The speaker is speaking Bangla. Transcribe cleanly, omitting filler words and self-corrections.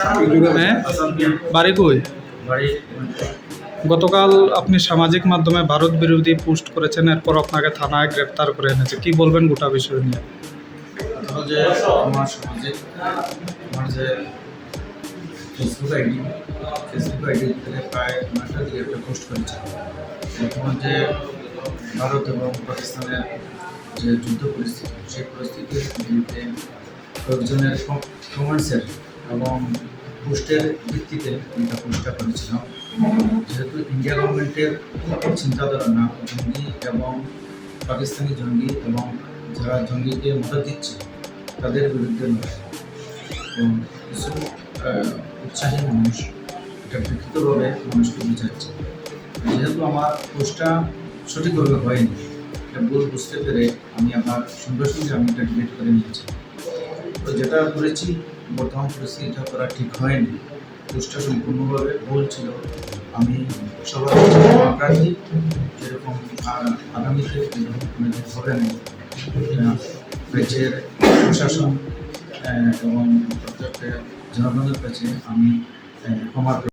হ্যাঁ, বাড়ি কই? বাড়ি গতকাল আপনি সামাজিক মাধ্যমে ভারত বিরোধী পোস্ট করেছেন, এরপর আপনাকে থানায় গ্রেপ্তার করে এনেছে। কি বলবেন গোটা বিষয় নিয়ে? কথা যে আমার সামাজিক আমার যে ফেসবুক আইডি থেকে প্রায় 9টা দিকে একটা পোস্ট করেছে। বর্তমান যে ভারত এবং পাকিস্তানের যে যুদ্ধ পরিস্থিতি, সেই পরিস্থিতির বিরুদ্ধে কয়েকজনের কমেন্টসের এবং পোস্টের ভিত্তিতে এটা পোস্টটা করেছিলাম। যেহেতু ইন্ডিয়া গভর্নমেন্টের চিন্তাধারা না জঙ্গি এবং পাকিস্তানি জঙ্গি এবং যারা জঙ্গিকে মদত দিচ্ছে তাদের বিরুদ্ধে লড়াই, তো কিছু উৎসাহী মানুষ এটা বিকৃতভাবে মানুষকে বোঝাচ্ছে। যেহেতু আমার পোস্টটা সঠিকভাবে হয়নি, এটা ভুল বুঝতে পেরে আমি আবার সঙ্গে সঙ্গে আমি এটা ডিলিট করে নিয়েছি। তো যেটা করেছি বর্তমান পরিস্থিতি এটা করা ঠিক হয়নি, পোস্টটা সম্পূর্ণভাবে ভুল ছিল। আমি সবার প্রার্থী যেরকম আগামীতে এরকম হবে না, রাজ্যের প্রশাসন এবং প্রত্যেকটা জনগণের কাছে আমি ক্ষমা